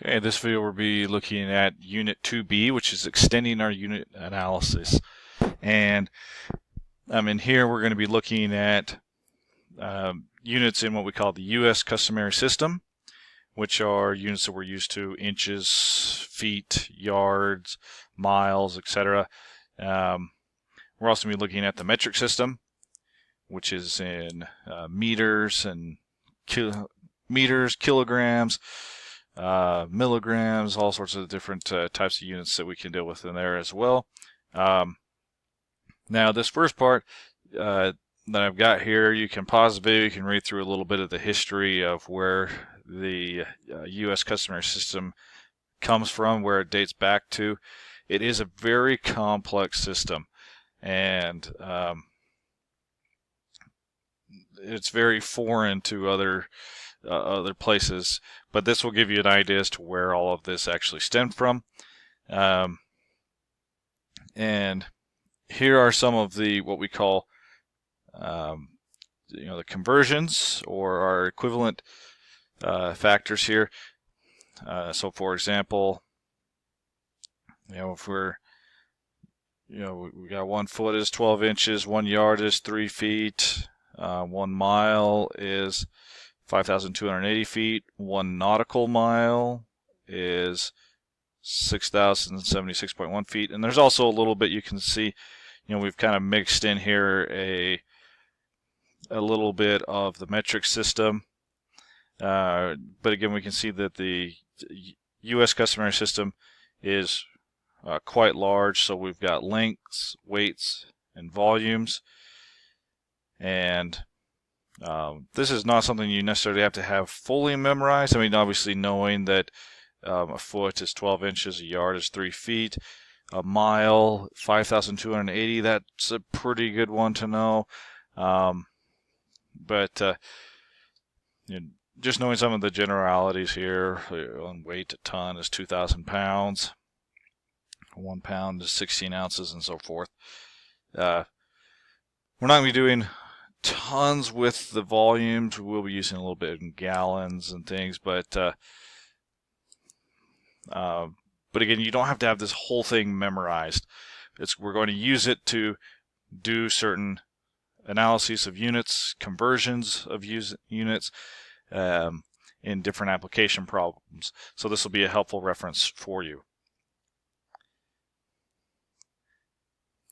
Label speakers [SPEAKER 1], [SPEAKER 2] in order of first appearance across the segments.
[SPEAKER 1] Okay, this video we'll be looking at Unit 2B, which is extending our unit analysis. And in here we're going to be looking at units in what we call the U.S. customary system, which are units that we're used to: inches, feet, yards, miles, etc. We're also going to be looking at the metric system, which is in meters and kilograms, milligrams, all sorts of different types of units that we can deal with in there as well. Now this first part that I've got here, you can pause the video, you can read through a little bit of the history of where the U.S. customary system comes from, where it dates back to. It is a very complex system, and it's very foreign to other places, but this will give you an idea as to where all of this actually stemmed from. And here are some of the what we call the conversions, or our equivalent factors here. So for example, if we're we got 1 foot is 12 inches, 1 yard is 3 feet, 1 mile is 5,280 feet, 1 nautical mile is 6,076.1 feet. And there's also a little bit you can see, we've kind of mixed in here a little bit of the metric system. But again, we can see that the U.S. customary system is quite large. So we've got lengths, weights, and volumes. And this is not something you necessarily have to have fully memorized. I mean, obviously knowing that a foot is 12 inches, a yard is 3 feet, a mile, 5,280, that's a pretty good one to know. But just knowing some of the generalities here, on weight, a ton is 2,000 pounds, 1 pound is 16 ounces, and so forth. We're not going to be doing tons with the volumes. We'll be using a little bit in gallons and things, but again, you don't have to have this whole thing memorized. We're going to use it to do certain analyses of units, conversions of units in different application problems. So this will be a helpful reference for you.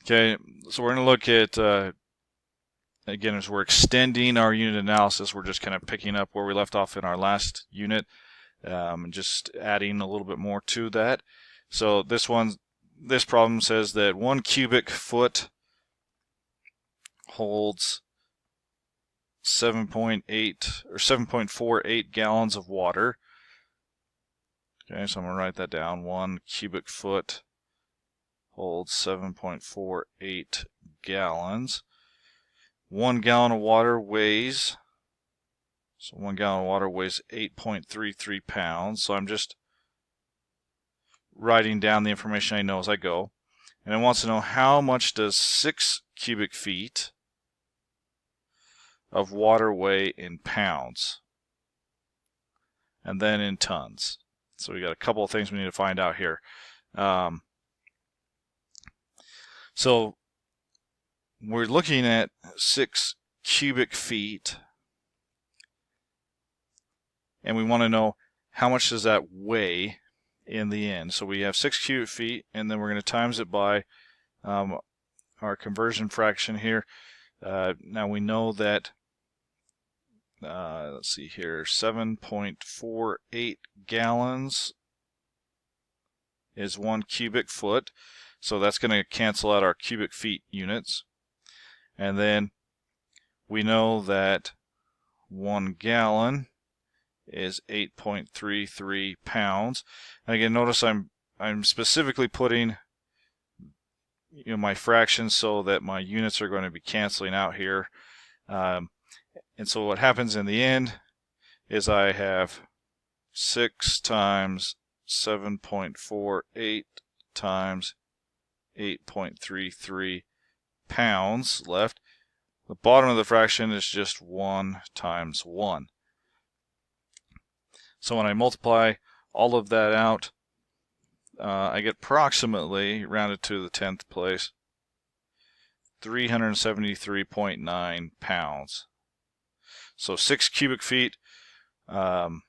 [SPEAKER 1] Okay, so we're going to look at again, as we're extending our unit analysis, we're just kind of picking up where we left off in our last unit, and just adding a little bit more to that. So this problem says that 1 cubic foot holds 7.8 or 7.48 gallons of water. Okay, so I'm going to write that down. 1 cubic foot holds 7.48 gallons. 1 gallon of water weighs, so 1 gallon of water weighs 8.33 pounds. So I'm just writing down the information I know as I go. And it wants to know how much does 6 cubic feet of water weigh in pounds, and then in tons. So we got a couple of things we need to find out here. So we're looking at 6 cubic feet, and we want to know how much does that weigh in the end. So we have 6 cubic feet, and then we're going to times it by our conversion fraction here. Now we know that, let's see here, 7.48 gallons is 1 cubic foot. So that's going to cancel out our cubic feet units. And then we know that 1 gallon is 8.33 pounds. And again, notice I'm specifically putting my fractions so that my units are going to be canceling out here. And so what happens in the end is I have 6 times 7.48 times 8.33 pounds left. The bottom of the fraction is just 1 times 1. So when I multiply all of that out, I get approximately, rounded to the 10th place, 373.9 pounds. So 6 cubic feet of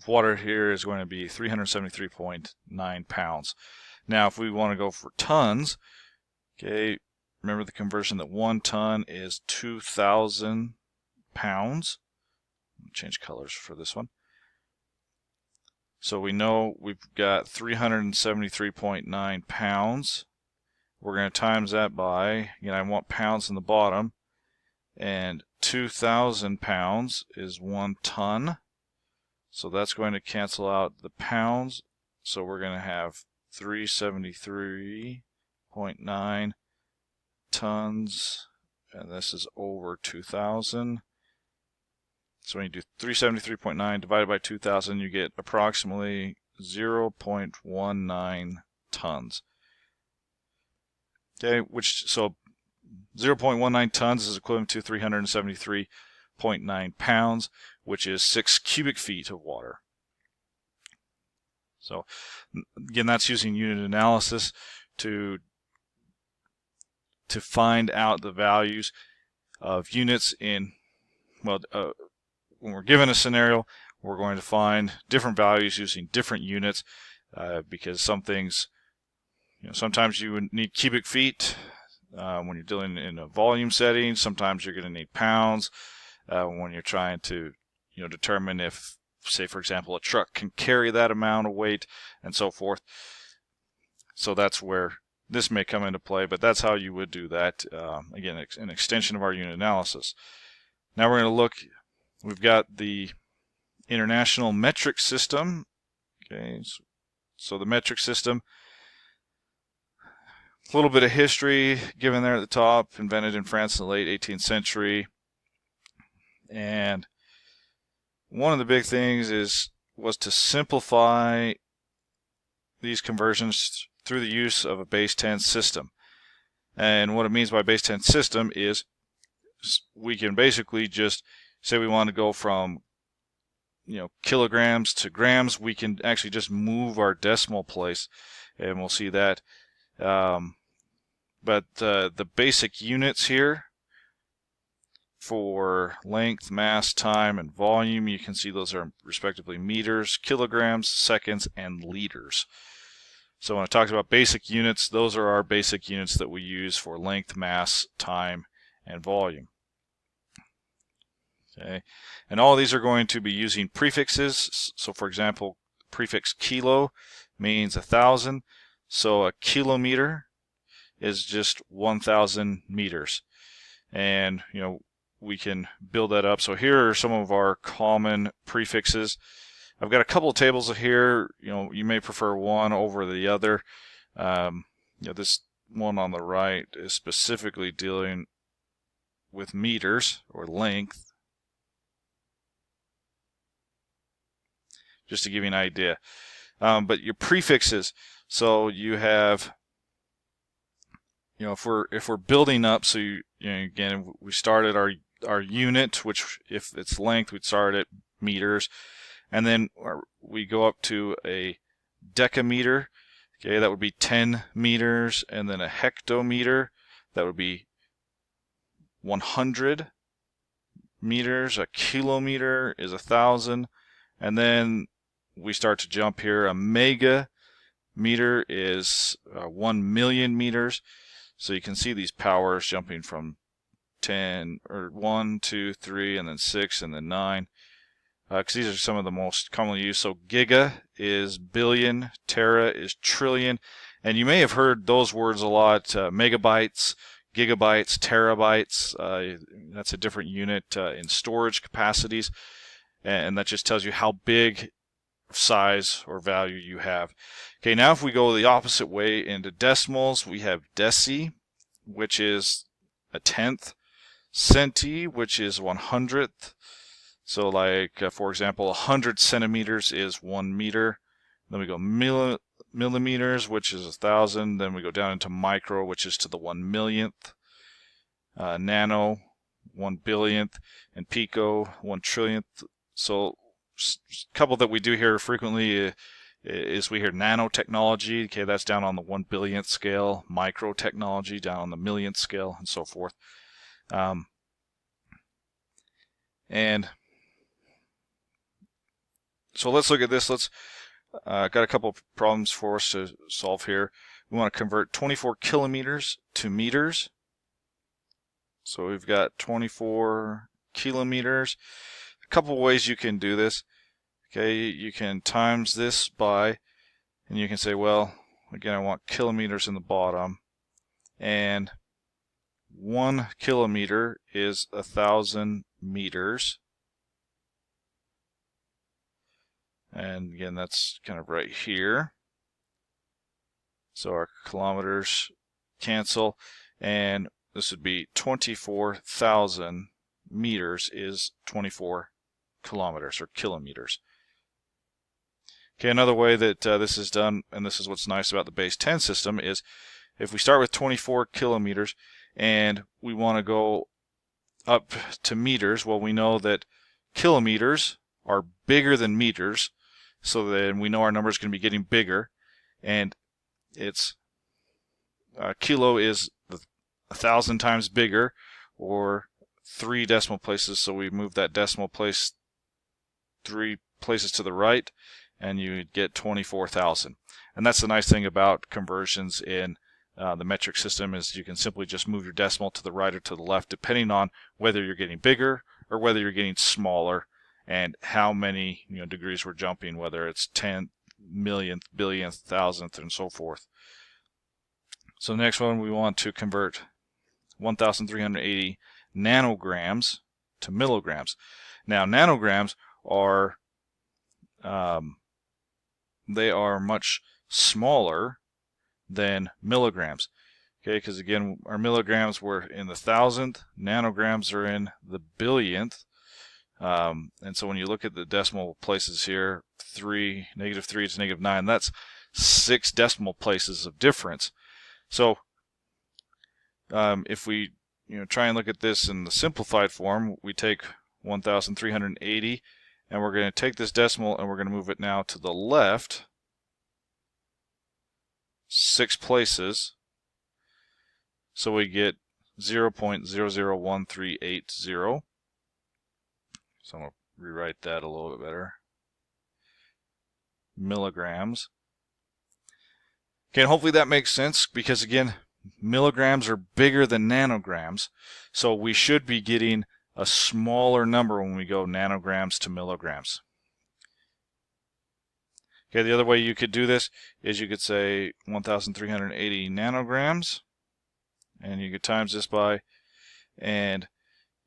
[SPEAKER 1] water here is going to be 373.9 pounds. Now, if we want to go for tons, okay, remember the conversion that 1 ton is 2,000 pounds. Change colors for this one. So we know we've got 373.9 pounds. We're going to times that by, I want pounds in the bottom, and 2,000 pounds is 1 ton. So that's going to cancel out the pounds. So we're going to have 373.9 tons, and this is over 2,000. So when you do 373.9 divided by 2,000, you get approximately 0.19 tons. Okay, so 0.19 tons is equivalent to 373.9 pounds, which is 6 cubic feet of water. So again, that's using unit analysis to find out the values of units in, well, when we're given a scenario, we're going to find different values using different units, because some things, sometimes you would need cubic feet when you're dealing in a volume setting. Sometimes you're going to need pounds when you're trying to, determine if, say, for example, a truck can carry that amount of weight and so forth. So that's where this may come into play, but that's how you would do that. Again, an extension of our unit analysis. Now we're going to look. We've got the international metric system. Okay, so the metric system, a little bit of history given there at the top, invented in France in the late 18th century. And one of the big things was to simplify these conversions through the use of a base 10 system. And what it means by base 10 system is we can basically just say we want to go from kilograms to grams. We can actually just move our decimal place, and we'll see that. But the basic units here for length, mass, time, and volume, you can see those are respectively meters, kilograms, seconds, and liters. So when I talked about basic units, those are our basic units that we use for length, mass, time, and volume. Okay, and all of these are going to be using prefixes. So for example, prefix kilo means 1,000. So a kilometer is just 1,000 meters. And we can build that up. So here are some of our common prefixes. I've got a couple of tables here. You may prefer one over the other. This one on the right is specifically dealing with meters or length, just to give you an idea. But your prefixes, so you have, if we're building up, so again, we started our unit, which if it's length, we'd start at meters, and then we go up to a decameter. Okay, that would be 10 meters, and then a hectometer, that would be 100 meters. A kilometer is 1,000, and then we start to jump here. A mega meter is 1 million meters. So you can see these powers jumping from 10 or 1, 2, 3, and then 6, and then 9. Because these are some of the most commonly used. So giga is billion, tera is trillion, and you may have heard those words a lot. Megabytes, gigabytes, terabytes. That's a different unit in storage capacities, and that just tells you how big size or value you have. Okay, now if we go the opposite way into decimals, we have deci, which is a tenth, centi, which is 1/100th. So like, for example, 100 centimeters is 1 meter. Then we go millimeters, which is 1,000. Then we go down into micro, which is to the 1/1,000,000th. Nano, 1/1,000,000,000th. And pico, 1/1,000,000,000th. So couple that we do hear frequently is we hear nanotechnology. Okay, that's down on the 1/1000th scale. Microtechnology down on the millionth scale, and so forth. And so let's look at this. Let's got a couple of problems for us to solve here. We want to convert 24 kilometers to meters. So we've got 24 kilometers. A couple ways you can do this. Okay, you can times this by, and you can say, well, again, I want kilometers in the bottom, and 1 kilometer is 1,000 meters. And again, that's kind of right here. So our kilometers cancel, and this would be 24,000 meters is 24 kilometers or kilometers. Okay, another way that this is done, and this is what's nice about the base 10 system, is if we start with 24 kilometers and we want to go up to meters, well, we know that kilometers are bigger than meters, so then we know our number is going to be getting bigger, and it's kilo is 1,000 times bigger, or 3 decimal places, so we move that decimal place 3 places to the right, and you get 24,000. And that's the nice thing about conversions in the metric system, is you can simply just move your decimal to the right or to the left, depending on whether you're getting bigger or whether you're getting smaller, and how many degrees we're jumping, whether it's 10th, millionth, billionth, thousandth, and so forth. So the next one, we want to convert 1,380 nanograms to milligrams. Now, nanograms are they are much smaller than milligrams. Okay, because again, our milligrams were in the thousandth, nanograms are in the billionth. And so when you look at the decimal places here, -3 to -9, that's 6 decimal places of difference. So if we try and look at this in the simplified form, we take 1,380, and we're going to take this decimal and we're going to move it now to the left 6 places, so we get 0.001380. So I'm going to rewrite that a little bit better. Milligrams. Okay, and hopefully that makes sense, because again, milligrams are bigger than nanograms, so we should be getting a smaller number when we go nanograms to milligrams. Okay, the other way you could do this is you could say 1,380 nanograms, and you could times this by, and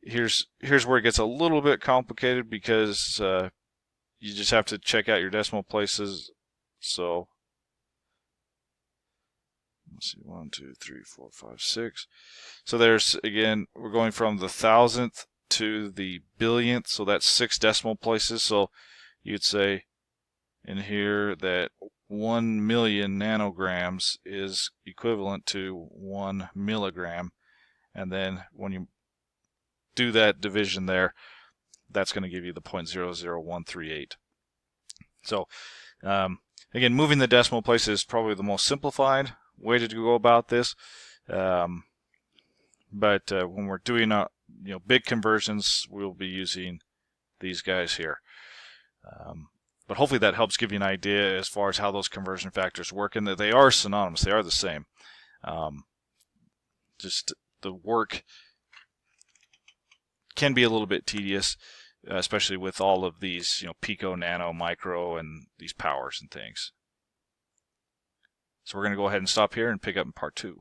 [SPEAKER 1] here's where it gets a little bit complicated, because you just have to check out your decimal places. So let's see, 1, 2, 3, 4, 5, 6. So there's, again, we're going from the thousandth to the billionth, so that's 6 decimal places. So you'd say in here that 1 million nanograms is equivalent to 1 milligram, and then when you do that division there, that's going to give you the 0.00138. So again, moving the decimal place is probably the most simplified way to go about this, but when we're doing big conversions, we'll be using these guys here. But hopefully that helps give you an idea as far as how those conversion factors work, and that they are synonymous. They are the same. Just the work can be a little bit tedious, especially with all of these, pico, nano, micro, and these powers and things. So we're going to go ahead and stop here and pick up in part 2.